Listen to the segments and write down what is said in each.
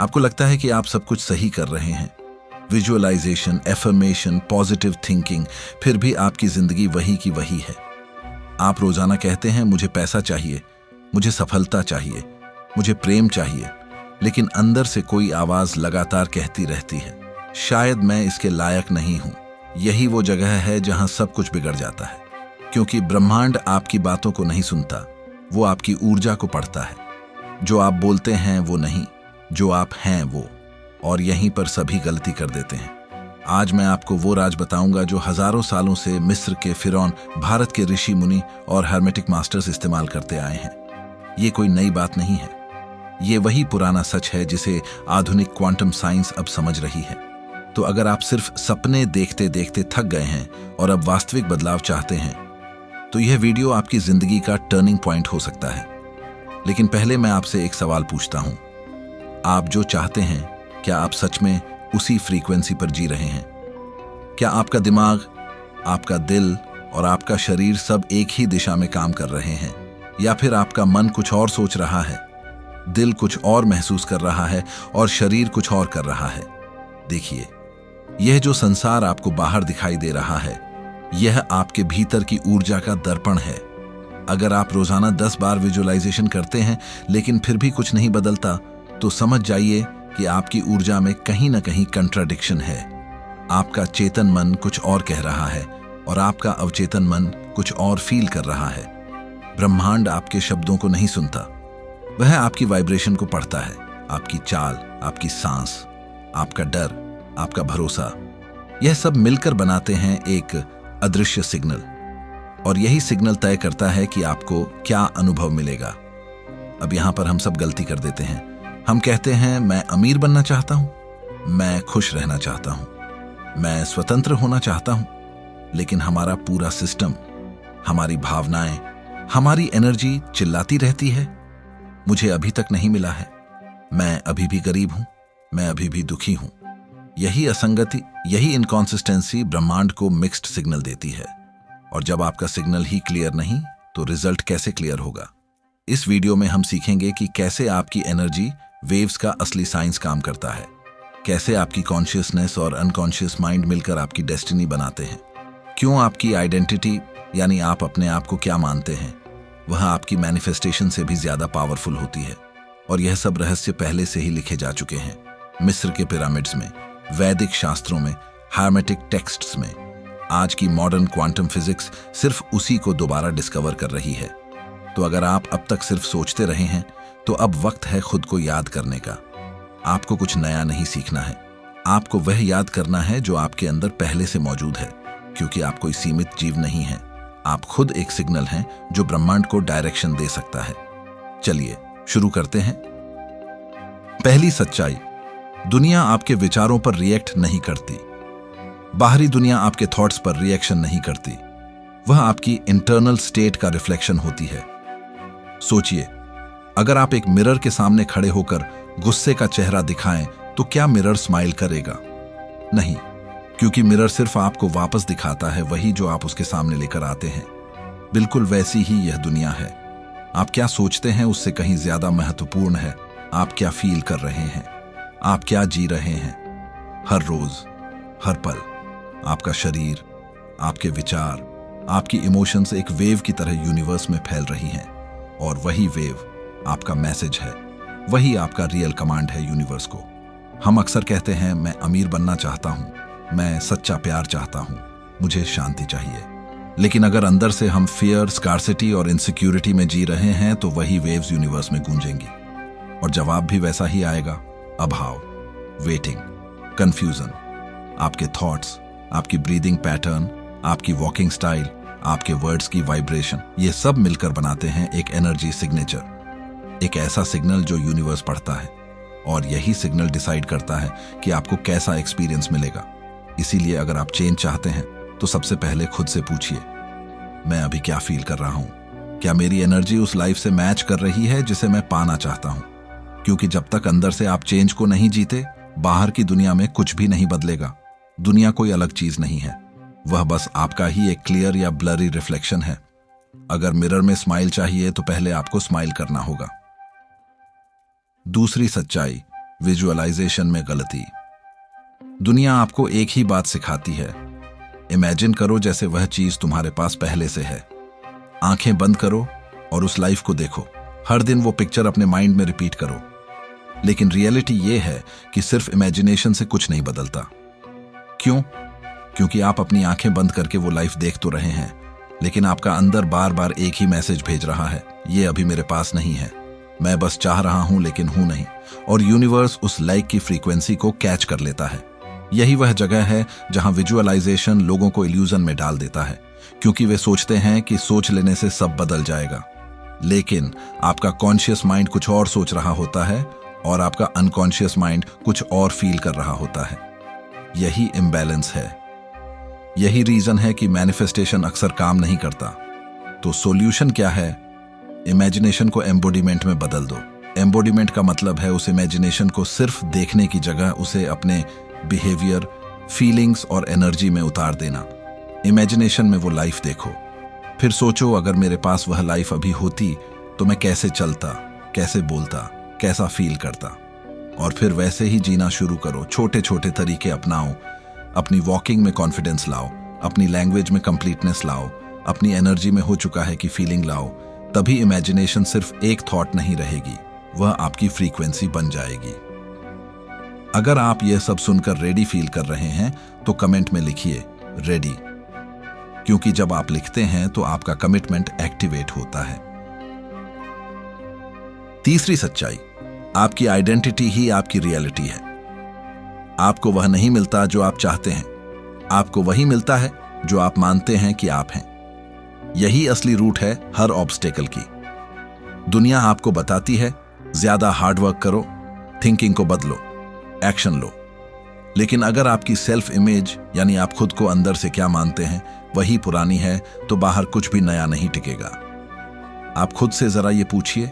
आपको लगता है कि आप सब कुछ सही कर रहे हैं, विजुअलाइजेशन, एफर्मेशन, पॉजिटिव थिंकिंग, फिर भी आपकी जिंदगी वही की वही है। आप रोजाना कहते हैं मुझे पैसा चाहिए, मुझे सफलता चाहिए, मुझे प्रेम चाहिए, लेकिन अंदर से कोई आवाज लगातार कहती रहती है, शायद मैं इसके लायक नहीं हूं। यही वो जगह है जहां सब कुछ बिगड़ जाता है, क्योंकि ब्रह्मांड आपकी बातों को नहीं सुनता, वो आपकी ऊर्जा को पढ़ता है। जो आप बोलते हैं वो नहीं, जो आप हैं वो, और यहीं पर सभी गलती कर देते हैं। आज मैं आपको वो राज बताऊंगा जो हजारों सालों से मिस्र के फिरौन, भारत के ऋषि मुनि और हर्मेटिक मास्टर्स इस्तेमाल करते आए हैं। ये कोई नई बात नहीं है, ये वही पुराना सच है जिसे आधुनिक क्वांटम साइंस अब समझ रही है। तो अगर आप सिर्फ सपने देखते देखते थक गए हैं और अब वास्तविक बदलाव चाहते हैं, तो यह वीडियो आपकी जिंदगी का टर्निंग पॉइंट हो सकता है। लेकिन पहले मैं आपसे एक सवाल पूछता हूं, आप जो चाहते हैं, क्या आप सच में उसी फ्रीक्वेंसी पर जी रहे हैं? क्या आपका दिमाग, आपका दिल और आपका शरीर सब एक ही दिशा में काम कर रहे हैं, या फिर आपका मन कुछ और सोच रहा है, दिल कुछ और महसूस कर रहा है और शरीर कुछ और कर रहा है? देखिए, यह जो संसार आपको बाहर दिखाई दे रहा है, यह आपके भीतर की ऊर्जा का दर्पण है। अगर आप रोजाना 10 बार विजुअलाइजेशन करते हैं लेकिन फिर भी कुछ नहीं बदलता, तो समझ जाइए कि आपकी ऊर्जा में कहीं ना कहीं कंट्राडिक्शन है। आपका चेतन मन कुछ और कह रहा है और आपका अवचेतन मन कुछ और फील कर रहा है। ब्रह्मांड आपके शब्दों को नहीं सुनता, वह आपकी वाइब्रेशन को पढ़ता है। आपकी चाल, आपकी सांस, आपका डर, आपका भरोसा, यह सब मिलकर बनाते हैं एक अदृश्य सिग्नल, और यही सिग्नल तय करता है कि आपको क्या अनुभव मिलेगा। अब यहां पर हम सब गलती कर देते हैं। हम कहते हैं मैं अमीर बनना चाहता हूं, मैं खुश रहना चाहता हूं, मैं स्वतंत्र होना चाहता हूं, लेकिन हमारा पूरा सिस्टम, हमारी भावनाएं, हमारी एनर्जी चिल्लाती रहती है, मुझे अभी तक नहीं मिला है, मैं अभी भी गरीब हूं, मैं अभी भी दुखी हूं। यही असंगति, यही इनकॉन्सिस्टेंसी ब्रह्मांड को मिक्स्ड सिग्नल देती है। और जब आपका सिग्नल ही क्लियर नहीं, तो रिजल्ट कैसे क्लियर होगा? इस वीडियो में हम सीखेंगे कि कैसे आपकी एनर्जी वेव्स का असली साइंस काम करता है, कैसे आपकी कॉन्शियसनेस और अनकॉन्शियस माइंड मिलकर आपकी डेस्टिनी बनाते हैं, क्यों आपकी आइडेंटिटी, यानी आप अपने आप को क्या मानते हैं, वह आपकी मैनिफेस्टेशन से भी ज्यादा पावरफुल होती है। और यह सब रहस्य पहले से ही लिखे जा चुके हैं, मिस्र के पिरामिड्स में, वैदिक शास्त्रों में, हर्मेटिक टेक्स्ट्स में। आज की मॉडर्न क्वांटम फिजिक्स सिर्फ उसी को दोबारा डिस्कवर कर रही है। तो अगर आप अब तक सिर्फ सोचते रहे हैं, तो अब वक्त है खुद को याद करने का। आपको कुछ नया नहीं सीखना है, आपको वह याद करना है जो आपके अंदर पहले से मौजूद है, क्योंकि आप कोई सीमित जीव नहीं हैं। आप खुद एक सिग्नल हैं जो ब्रह्मांड को डायरेक्शन दे सकता है। चलिए शुरू करते हैं। पहली सच्चाई, दुनिया आपके विचारों पर रिएक्ट नहीं करती। बाहरी दुनिया आपके थॉट्स पर रिएक्शन नहीं करती, वह आपकी इंटरनल स्टेट का रिफ्लेक्शन होती है। सोचिए, अगर आप एक मिरर के सामने खड़े होकर गुस्से का चेहरा दिखाएं, तो क्या मिरर स्माइल करेगा? नहीं, क्योंकि मिरर सिर्फ आपको वापस दिखाता है वही जो आप उसके सामने लेकर आते हैं। बिल्कुल वैसी ही यह दुनिया है। आप क्या सोचते हैं उससे कहीं ज्यादा महत्वपूर्ण है आप क्या फील कर रहे हैं, आप क्या जी रहे हैं। हर रोज, हर पल, आपका शरीर, आपके विचार, आपकी इमोशंस एक वेव की तरह यूनिवर्स में फैल रही हैं, और वही वेव आपका मैसेज है, वही आपका रियल कमांड है यूनिवर्स को। हम अक्सर कहते हैं मैं अमीर बनना चाहता हूं, मैं सच्चा प्यार चाहता हूं, मुझे शांति चाहिए। लेकिन अगर अंदर से हम फियर, स्कार्सिटी और इनसिक्योरिटी में जी रहे हैं, तो वही वेव्स यूनिवर्स में गूंजेंगी, और जवाब भी वैसा ही आएगा। अभाव, वेटिंग, कंफ्यूजन। आपके थॉट्स, आपकी ब्रीदिंग पैटर्न, आपकी वॉकिंग स्टाइल, आपके वर्ड्स की वाइब्रेशन, ये सब मिलकर बनाते हैं एक एनर्जी सिग्नेचर, एक ऐसा सिग्नल जो यूनिवर्स पढ़ता है, और यही सिग्नल डिसाइड करता है कि आपको कैसा एक्सपीरियंस मिलेगा। इसीलिए अगर आप चेंज चाहते हैं, तो सबसे पहले खुद से पूछिए, मैं अभी क्या फील कर रहा हूं? क्या मेरी एनर्जी उस लाइफ से मैच कर रही है जिसे मैं पाना चाहता हूं? क्योंकि जब तक अंदर से आप चेंज को नहीं जीते, बाहर की दुनिया में कुछ भी नहीं बदलेगा। दुनिया कोई अलग चीज नहीं है, वह बस आपका ही एक क्लियर या ब्लरी रिफ्लेक्शन है। अगर मिरर में स्माइल चाहिए, तो पहले आपको स्माइल करना होगा। दूसरी सच्चाई, विजुअलाइजेशन में गलती। दुनिया आपको एक ही बात सिखाती है, इमेजिन करो जैसे वह चीज तुम्हारे पास पहले से है। आंखें बंद करो और उस लाइफ को देखो। हर दिन वो पिक्चर अपने माइंड में रिपीट करो। लेकिन रियलिटी ये है कि सिर्फ इमेजिनेशन से कुछ नहीं बदलता। क्यों? क्योंकि आप अपनी आंखें बंद करके वो लाइफ देख तो रहे हैं, लेकिन आपका अंदर बार बार एक ही मैसेज भेज रहा है, ये अभी मेरे पास नहीं है, मैं बस चाह रहा हूं लेकिन हूं नहीं। और यूनिवर्स उस लाइक की फ्रीक्वेंसी को कैच कर लेता है। यही वह जगह है जहां विजुअलाइजेशन लोगों को इल्यूजन में डाल देता है, क्योंकि वे सोचते हैं कि सोच लेने से सब बदल जाएगा। लेकिन आपका कॉन्शियस माइंड कुछ और सोच रहा होता है और आपका अनकॉन्शियस माइंड कुछ और फील कर रहा होता है। यही इम्बैलेंस है। यही रीजन है कि मैनिफेस्टेशन अक्सर काम नहीं करता। तो सॉल्यूशन क्या है? इमेजिनेशन को एम्बोडिमेंट में बदल दो। एम्बोडिमेंट का मतलब है उस इमेजिनेशन को सिर्फ देखने की जगह उसे अपने बिहेवियर, फीलिंग्स और एनर्जी में उतार देना। इमेजिनेशन में वो लाइफ देखो, फिर सोचो अगर मेरे पास वह लाइफ अभी होती तो मैं कैसे चलता, कैसे बोलता, कैसा फील करता। और फिर वैसे ही जीना शुरू करो। छोटे छोटे तरीके अपनाओ। अपनी वॉकिंग में कॉन्फिडेंस लाओ, अपनी लैंग्वेज में कंप्लीटनेस लाओ, अपनी एनर्जी में हो चुका है कि फीलिंग लाओ। तभी इमेजिनेशन सिर्फ एक थॉट नहीं रहेगी, वह आपकी फ्रीक्वेंसी बन जाएगी। अगर आप यह सब सुनकर रेडी फील कर रहे हैं तो कमेंट में लिखिए रेडी, क्योंकि जब आप लिखते हैं तो आपका कमिटमेंट एक्टिवेट होता है। तीसरी सच्चाई, आपकी आइडेंटिटी ही आपकी रियलिटी है। आपको वह नहीं मिलता जो आप चाहते हैं, आपको वही मिलता है जो आप मानते हैं कि आप हैं। यही असली रूट है हर ऑब्स्टेकल की। दुनिया आपको बताती है ज्यादा हार्डवर्क करो, थिंकिंग को बदलो, एक्शन लो। लेकिन अगर आपकी सेल्फ इमेज यानी आप खुद को अंदर से क्या मानते हैं वही पुरानी है, तो बाहर कुछ भी नया नहीं टिकेगा। आप खुद से जरा ये पूछिए,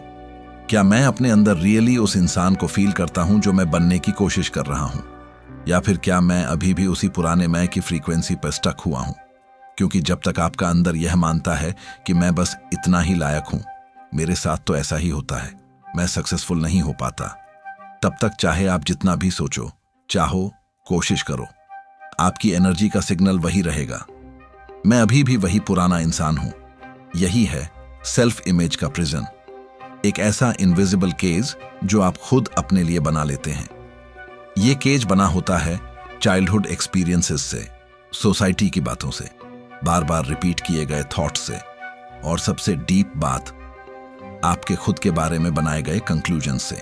क्या मैं अपने अंदर रियली उस इंसान को फील करता हूं जो मैं बनने की कोशिश कर रहा हूं, या फिर क्या मैं अभी भी उसी पुराने मैं की फ्रीक्वेंसी पर स्टक हुआ हूं? क्योंकि जब तक आपका अंदर यह मानता है कि मैं बस इतना ही लायक हूं, मेरे साथ तो ऐसा ही होता है, मैं सक्सेसफुल नहीं हो पाता, तब तक चाहे आप जितना भी सोचो, चाहो, कोशिश करो, आपकी एनर्जी का सिग्नल वही रहेगा। मैं अभी भी वही पुराना इंसान हूं। यही है सेल्फ इमेज का प्रिजन, एक ऐसा इनविजिबल केज जो आप खुद अपने लिए बना लेते हैं। ये केज बना होता है चाइल्डहुड एक्सपीरियंसेस से, सोसाइटी की बातों से, बार बार रिपीट किए गए थॉट्स से, और सबसे डीप बात, आपके खुद के बारे में बनाए गए कंक्लूजन से।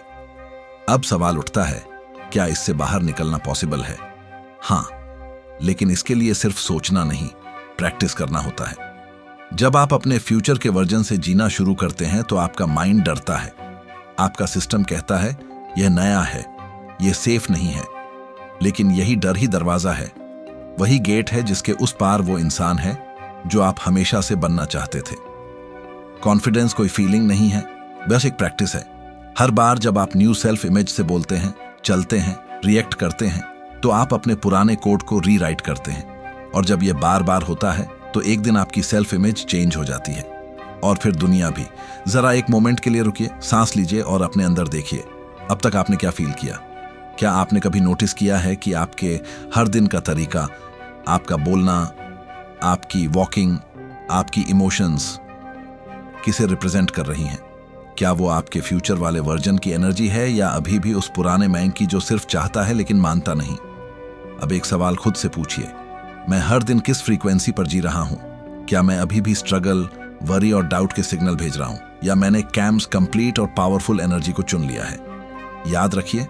अब सवाल उठता है, क्या इससे बाहर निकलना पॉसिबल है? हाँ, लेकिन इसके लिए सिर्फ सोचना नहीं, प्रैक्टिस करना होता है। जब आप अपने फ्यूचर के वर्जन से जीना शुरू करते हैं तो आपका माइंड डरता है। आपका सिस्टम कहता है यह नया है, यह सेफ नहीं है। लेकिन यही डर ही दरवाजा है, वही गेट है जिसके उस पार वो इंसान है जो आप हमेशा से बनना चाहते थे। कॉन्फिडेंस कोई फीलिंग नहीं है, बस एक प्रैक्टिस है। हर बार जब आप न्यू सेल्फ इमेज से बोलते हैं, चलते हैं, रिएक्ट करते हैं, तो आप अपने पुराने कोड को रीराइट करते हैं। और जब यह बार बार होता है तो एक दिन आपकी सेल्फ इमेज चेंज हो जाती है, और फिर दुनिया भी। जरा एक मोमेंट के लिए रुकिए, सांस लीजिए और अपने अंदर देखिए, अब तक आपने क्या फील किया? क्या आपने कभी नोटिस किया है कि आपके हर दिन का तरीका, आपका बोलना, आपकी वॉकिंग, आपकी इमोशंस किसे रिप्रेजेंट कर रही हैं? क्या वो आपके फ्यूचर वाले वर्जन की एनर्जी है या अभी भी उस पुराने मैं की जो सिर्फ चाहता है लेकिन मानता नहीं? अब एक सवाल खुद से पूछिए, मैं हर दिन किस फ्रीक्वेंसी पर जी रहा हूं? क्या मैं अभी भी स्ट्रगल, वरी और डाउट के सिग्नल भेज रहा हूं, या मैंने कैम्स कंप्लीट और पावरफुल एनर्जी को चुन लिया है? याद रखिए,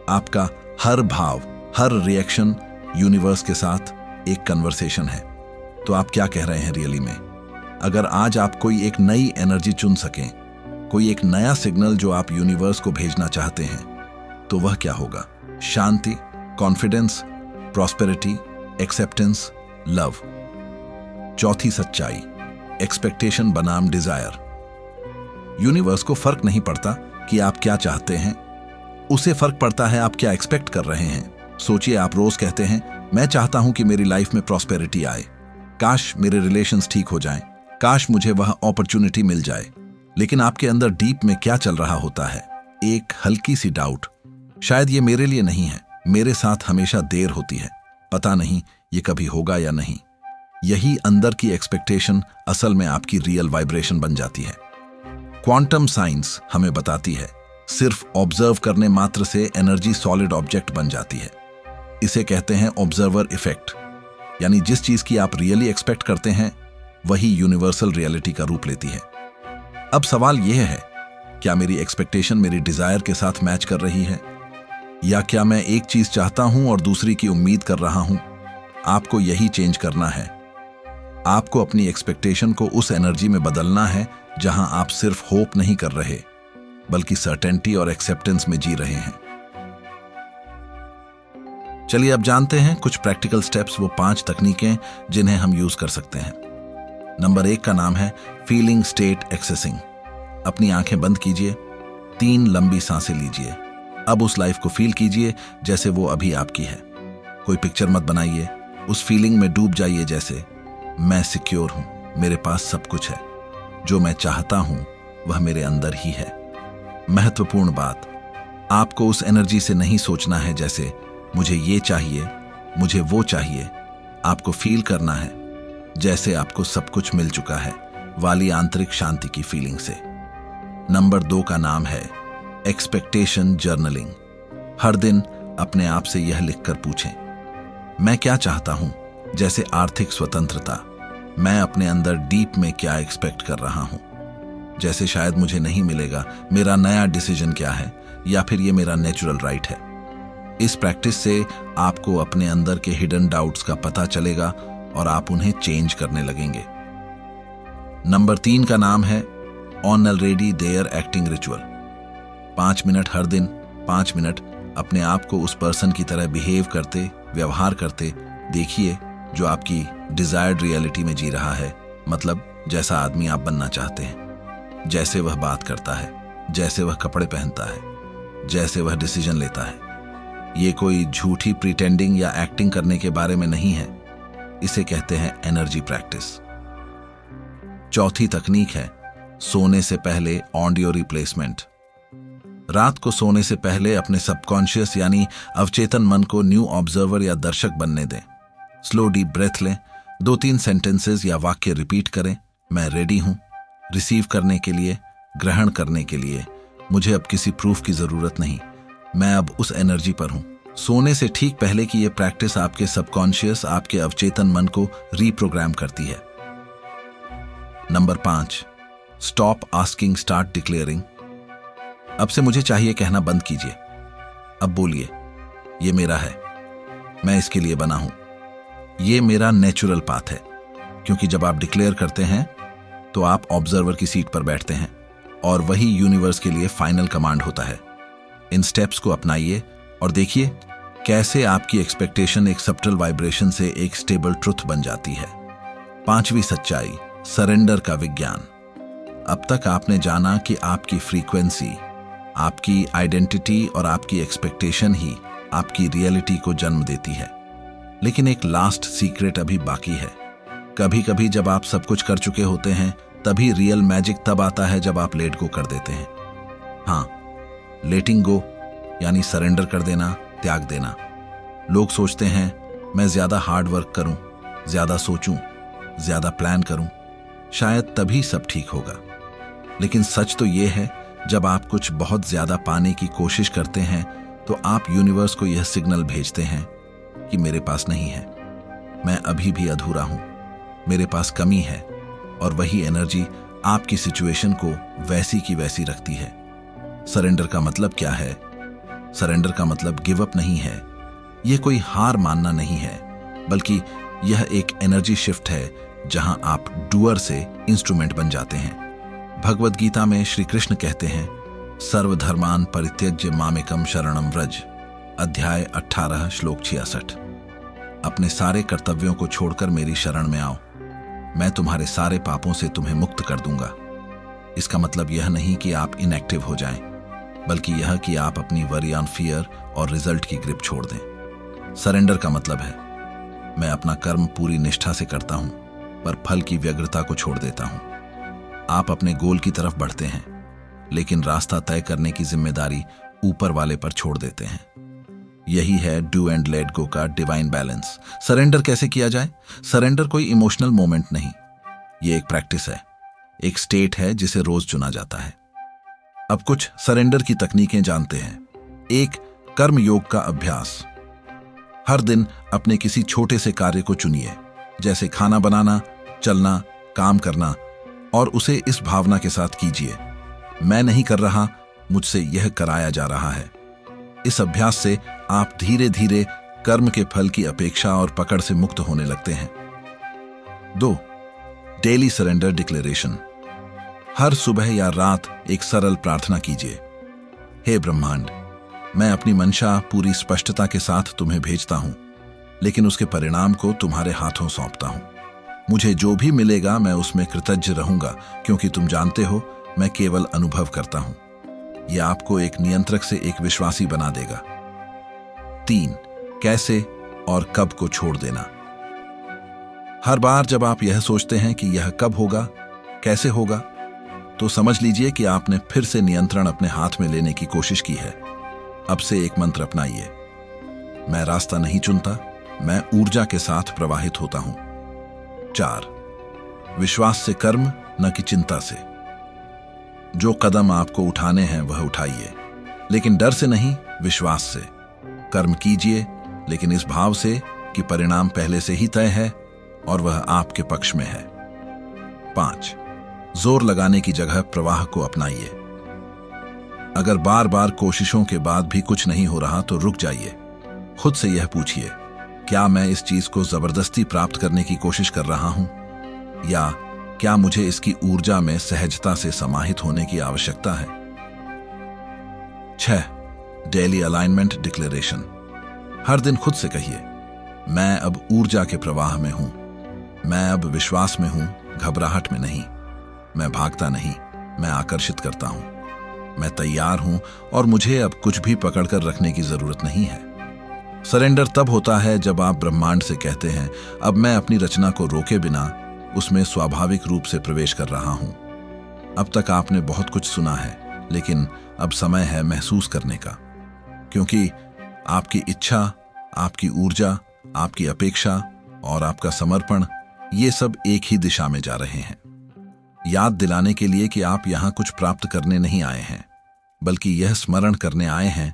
आपका हर भाव, हर रिएक्शन यूनिवर्स के साथ एक कन्वर्सेशन है। तो आप क्या कह रहे हैं रियली में? अगर आज आप कोई एक नई एनर्जी चुन सकें, कोई एक नया सिग्नल जो आप यूनिवर्स को भेजना चाहते हैं, तो वह क्या होगा? शांति, कॉन्फिडेंस, प्रॉस्पेरिटी, एक्सेप्टेंस, लव। चौथी सच्चाई, एक्सपेक्टेशन बनाम डिजायर। यूनिवर्स को फर्क नहीं पड़ता कि आप क्या चाहते हैं, उसे फर्क पड़ता है आप क्या एक्सपेक्ट कर रहे हैं। सोचिए, आप रोज कहते हैं मैं चाहता हूं कि मेरी लाइफ में प्रॉस्पेरिटी आए, काश मेरे रिलेशंस ठीक हो जाएं, काश मुझे वह अपॉर्चुनिटी मिल जाए। लेकिन आपके अंदर डीप में क्या चल रहा होता है? एक हल्की सी डाउट, शायद ये मेरे लिए नहीं है, मेरे साथ हमेशा देर होती है, पता नहीं ये कभी होगा या नहीं। यही अंदर की एक्सपेक्टेशन असल में आपकी रियल वाइब्रेशन बन जाती है। क्वांटम साइंस हमें बताती है सिर्फ ऑब्जर्व करने मात्र से एनर्जी सॉलिड ऑब्जेक्ट बन जाती है। इसे कहते हैं ऑब्जर्वर इफेक्ट, यानी जिस चीज की आप रियली एक्सपेक्ट करते हैं वही यूनिवर्सल रियलिटी का रूप लेती है। अब सवाल यह है, क्या मेरी एक्सपेक्टेशन मेरी डिजायर के साथ मैच कर रही है, या क्या मैं एक चीज चाहता हूं और दूसरी की उम्मीद कर रहा हूं? आपको यही चेंज करना है। आपको अपनी एक्सपेक्टेशन को उस एनर्जी में बदलना है जहां आप सिर्फ होप नहीं कर रहे बल्कि सर्टेनिटी और एक्सेप्टेंस में जी रहे हैं। चलिए अब जानते हैं कुछ प्रैक्टिकल स्टेप्स, वो 5 तकनीकें जिन्हें हम यूज कर सकते हैं। नंबर 1 का नाम है फीलिंग स्टेट एक्सेसिंग। अपनी आंखें बंद कीजिए, 3 लंबी सांसें लीजिए। अब उस लाइफ को फील कीजिए जैसे वो अभी आपकी है। कोई पिक्चर मत बनाइए, उस फीलिंग में डूब जाइए जैसे मैं सिक्योर हूं, मेरे पास सब कुछ है, जो मैं चाहता हूं वह मेरे अंदर ही है। महत्वपूर्ण बात, आपको उस एनर्जी से नहीं सोचना है जैसे मुझे ये चाहिए, मुझे वो चाहिए। आपको फील करना है जैसे आपको सब कुछ मिल चुका है, वाली आंतरिक शांति की फीलिंग से। नंबर 2 का नाम है एक्सपेक्टेशन जर्नलिंग। हर दिन अपने आप से यह लिखकर पूछें, मैं क्या चाहता हूं, जैसे आर्थिक स्वतंत्रता। मैं अपने अंदर डीप में क्या एक्सपेक्ट कर रहा हूं, जैसे शायद मुझे नहीं मिलेगा। मेरा नया डिसीजन क्या है, या फिर ये मेरा नेचुरल राइट है। इस प्रैक्टिस से आपको अपने अंदर के हिडन डाउट्स का पता चलेगा और आप उन्हें चेंज करने लगेंगे। नंबर 3 का नाम है already there acting ritual. 5 minute हर दिन, 5 मिनट अपने आप को उस पर्सन की तरह बिहेव करते, व्यवहार करते देखिए जो आपकी डिजायर्ड रियलिटी में जी रहा है। मतलब जैसा आदमी आप बनना चाहते हैं, जैसे वह बात करता है, जैसे वह कपड़े पहनता है, जैसे वह डिसीजन लेता है। ये कोई झूठी प्रिटेंडिंग या एक्टिंग करने के बारे में नहीं है, इसे कहते हैं एनर्जी प्रैक्टिस। चौथी तकनीक है सोने से पहले ऑडियो रिप्लेसमेंट। रात को सोने से पहले अपने सबकॉन्शियस यानी अवचेतन मन को न्यू ऑब्जर्वर या दर्शक बनने दें। स्लो डीप ब्रेथ लें, 2-3 सेंटेंसेस या वाक्य रिपीट करें। मैं रेडी हूं रिसीव करने के लिए, ग्रहण करने के लिए। मुझे अब किसी प्रूफ की जरूरत नहीं, मैं अब उस एनर्जी पर हूं। सोने से ठीक पहले की यह प्रैक्टिस आपके सबकॉन्शियस, आपके अवचेतन मन को रीप्रोग्राम करती है। Number 5, stop asking, start declaring. अब से मुझे चाहिए कहना बंद कीजिए। अब बोलिए, ये मेरा है, मैं इसके लिए बना हूं, ये मेरा नेचुरल पाथ है। क्योंकि जब आप डिक्लेयर करते हैं तो आप ऑब्जर्वर की सीट पर बैठते हैं और वही यूनिवर्स के लिए फाइनल कमांड होता है। इन स्टेप्स को अपनाइए और देखिए कैसे आपकी एक्सपेक्टेशन एक सब्टल वाइब्रेशन से एक स्टेबल ट्रुथ बन जाती है। 5वीं सच्चाई, सरेंडर का विज्ञान। अब तक आपने जाना कि आपकी फ्रीक्वेंसी, आपकी आइडेंटिटी और आपकी एक्सपेक्टेशन ही आपकी रियलिटी को जन्म देती है। लेकिन एक लास्ट सीक्रेट अभी बाकी है। कभी कभी जब आप सब कुछ कर चुके होते हैं तभी रियल मैजिक तब आता है जब आप लेट गो कर देते हैं। हाँ, लेटिंग गो यानी सरेंडर कर देना, त्याग देना। लोग सोचते हैं मैं ज्यादा हार्ड वर्क करूं, ज्यादा सोचूं, ज्यादा प्लान करूं, शायद तभी सब ठीक होगा। लेकिन सच तो यह है, जब आप कुछ बहुत ज्यादा पाने की कोशिश करते हैं तो आप यूनिवर्स को यह सिग्नल भेजते हैं कि मेरे पास नहीं है, मैं अभी भी अधूरा हूं, मेरे पास कमी है। और वही एनर्जी आपकी सिचुएशन को वैसी की वैसी रखती है। सरेंडर का मतलब क्या है? सरेंडर का मतलब गिव अप नहीं है, यह कोई हार मानना नहीं है, बल्कि यह एक एनर्जी शिफ्ट है जहां आप डूअर से इंस्ट्रूमेंट बन जाते हैं। भगवद गीता में श्री कृष्ण कहते हैं, सर्वधर्मान परित्यज्य मामेकम शरणम व्रज, अध्याय 18 श्लोक 66। अपने सारे कर्तव्यों को छोड़कर मेरी शरण में आओ, मैं तुम्हारे सारे पापों से तुम्हें मुक्त कर दूंगा। इसका मतलब यह नहीं कि आप इनएक्टिव हो जाएं, बल्कि यह कि आप अपनी वरी ऑन फियर और रिजल्ट की ग्रिप छोड़ दें। सरेंडर का मतलब है मैं अपना कर्म पूरी निष्ठा से करता हूं, पर फल की व्यग्रता को छोड़ देता हूं। आप अपने गोल की तरफ बढ़ते हैं, लेकिन रास्ता तय करने की जिम्मेदारी ऊपर वाले पर छोड़ देते हैं। यही है डू एंड लेट गो का डिवाइन बैलेंस। सरेंडर कैसे किया जाए? सरेंडर कोई इमोशनल मोमेंट नहीं, ये एक प्रैक्टिस है, एक स्टेट है जिसे रोज चुना जाता है। अब कुछ सरेंडर की तकनीकें जानते हैं। एक, कर्म योग का अभ्यास। हर दिन अपने किसी छोटे से कार्य को चुनिए, जैसे खाना बनाना, चलना, काम करना, और उसे इस भावना के साथ कीजिए, मैं नहीं कर रहा, मुझसे यह कराया जा रहा है। इस अभ्यास से आप धीरे धीरे कर्म के फल की अपेक्षा और पकड़ से मुक्त होने लगते हैं। 2, डेली सरेंडर डिक्लेरेशन। हर सुबह या रात एक सरल प्रार्थना कीजिए। हे ब्रह्मांड, मैं अपनी मंशा पूरी स्पष्टता के साथ तुम्हें भेजता हूं, लेकिन उसके परिणाम को तुम्हारे हाथों सौंपता हूं। मुझे जो भी मिलेगा मैं उसमें कृतज्ञ रहूंगा, क्योंकि तुम जानते हो मैं केवल अनुभव करता हूं। यह आपको एक नियंत्रक से एक विश्वासी बना देगा। 3, कैसे और कब को छोड़ देना। हर बार जब आप यह सोचते हैं कि यह कब होगा, कैसे होगा, तो समझ लीजिए कि आपने फिर से नियंत्रण अपने हाथ में लेने की कोशिश की है। अब से एक मंत्र अपनाइए, मैं रास्ता नहीं चुनता, मैं ऊर्जा के साथ प्रवाहित होता हूं। 4, विश्वास से कर्म, न कि चिंता से। जो कदम आपको उठाने हैं वह उठाइए, लेकिन डर से नहीं, विश्वास से। कर्म कीजिए, लेकिन इस भाव से कि परिणाम पहले से ही तय है और वह आपके पक्ष में है। 5, जोर लगाने की जगह प्रवाह को अपनाइए। अगर बार बार कोशिशों के बाद भी कुछ नहीं हो रहा तो रुक जाइए। खुद से यह पूछिए, क्या मैं इस चीज को जबरदस्ती प्राप्त करने की कोशिश कर रहा हूं, या क्या मुझे इसकी ऊर्जा में सहजता से समाहित होने की आवश्यकता है? 6, डेली अलाइनमेंट डिक्लेरेशन। हर दिन खुद से कहिए, मैं अब ऊर्जा के प्रवाह में हूं, मैं अब विश्वास में हूं, घबराहट में नहीं। मैं भागता नहीं, मैं आकर्षित करता हूं। मैं तैयार हूं और मुझे अब कुछ भी पकड़कर रखने की जरूरत नहीं है। सरेंडर तब होता है जब आप ब्रह्मांड से कहते हैं, अब मैं अपनी रचना को रोके बिना उसमें स्वाभाविक रूप से प्रवेश कर रहा हूं। अब तक आपने बहुत कुछ सुना है, लेकिन अब समय है महसूस करने का, क्योंकि आपकी इच्छा, आपकी ऊर्जा, आपकी अपेक्षा और आपका समर्पण, ये सब एक ही दिशा में जा रहे हैं। याद दिलाने के लिए कि आप यहां कुछ प्राप्त करने नहीं आए हैं, बल्कि यह स्मरण करने आए हैं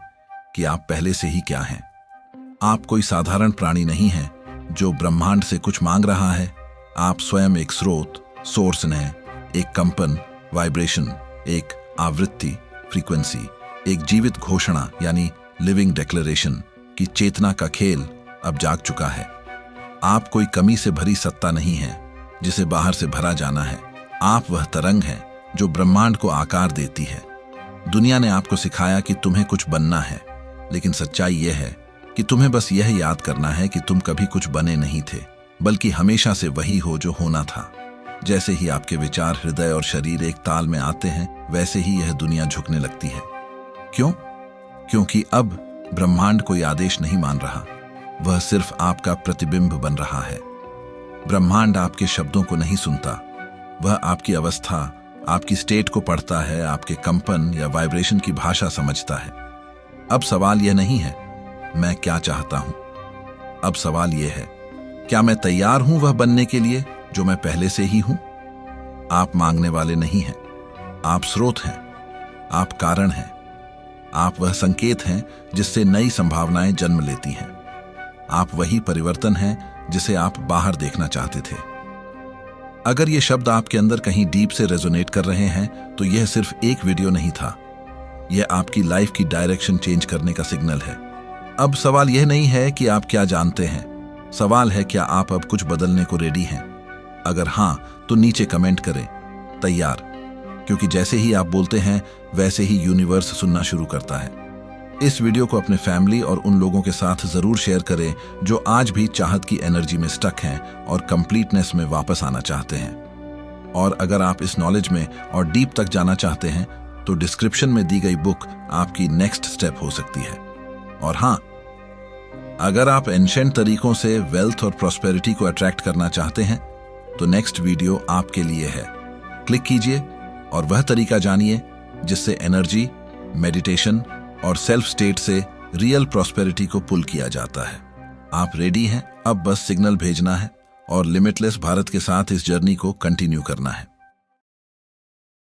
कि आप पहले से ही क्या हैं। आप कोई साधारण प्राणी नहीं हैं जो ब्रह्मांड से कुछ मांग रहा है। आप स्वयं एक स्रोत, सोर्स हैं, एक कंपन, वाइब्रेशन, एक आवृत्ति, फ्रीक्वेंसी, एक जीवित घोषणा यानी लिविंग डिक्लेरेशन की चेतना का खेल अब जाग चुका है। आप कोई कमी से भरी सत्ता नहीं है जिसे बाहर से भरा जाना है। आप वह तरंग हैं जो ब्रह्मांड को आकार देती है। दुनिया ने आपको सिखाया कि तुम्हें कुछ बनना है, लेकिन सच्चाई यह है कि तुम्हें बस यह याद करना है कि तुम कभी कुछ बने नहीं थे, बल्कि हमेशा से वही हो जो होना था। जैसे ही आपके विचार, हृदय और शरीर एक ताल में आते हैं, वैसे ही यह दुनिया झुकने लगती है। क्यों? क्योंकि अब ब्रह्मांड कोई आदेश नहीं मान रहा, वह सिर्फ आपका प्रतिबिंब बन रहा है। ब्रह्मांड आपके शब्दों को नहीं सुनता, वह आपकी अवस्था, आपकी स्टेट को पढ़ता है, आपके कंपन या वाइब्रेशन की भाषा समझता है। अब सवाल यह नहीं है मैं क्या चाहता हूं, अब सवाल यह है क्या मैं तैयार हूं वह बनने के लिए जो मैं पहले से ही हूं। आप मांगने वाले नहीं हैं, आप स्रोत हैं, आप कारण हैं, आप वह संकेत हैं जिससे नई संभावनाएं जन्म लेती हैं। आप वही परिवर्तन हैं जिसे आप बाहर देखना चाहते थे। अगर ये शब्द आपके अंदर कहीं डीप से रेजोनेट कर रहे हैं तो यह सिर्फ एक वीडियो नहीं था, यह आपकी लाइफ की डायरेक्शन चेंज करने का सिग्नल है। अब सवाल यह नहीं है कि आप क्या जानते हैं, सवाल है क्या आप अब कुछ बदलने को रेडी हैं। अगर हां तो नीचे कमेंट करें तैयार, क्योंकि जैसे ही आप बोलते हैं वैसे ही यूनिवर्स सुनना शुरू करता है। इस वीडियो को अपने फैमिली और उन लोगों के साथ जरूर शेयर करें जो आज भी चाहत की एनर्जी में स्टक हैं और कंप्लीटनेस में वापस आना चाहते हैं। और अगर आप इस नॉलेज में और डीप तक जाना चाहते हैं तो डिस्क्रिप्शन में दी गई बुक आपकी नेक्स्ट स्टेप हो सकती है। और हां, अगर आप एंशिएंट तरीकों से वेल्थ और प्रॉस्पेरिटी को अट्रैक्ट करना चाहते हैं तो नेक्स्ट वीडियो आपके लिए है। क्लिक कीजिए और वह तरीका जानिए जिससे एनर्जी, मेडिटेशन और सेल्फ स्टेट से रियल प्रॉस्पेरिटी को पुल किया जाता है। आप रेडी हैं? अब बस सिग्नल भेजना है और लिमिटलेस भारत के साथ इस जर्नी को कंटिन्यू करना है।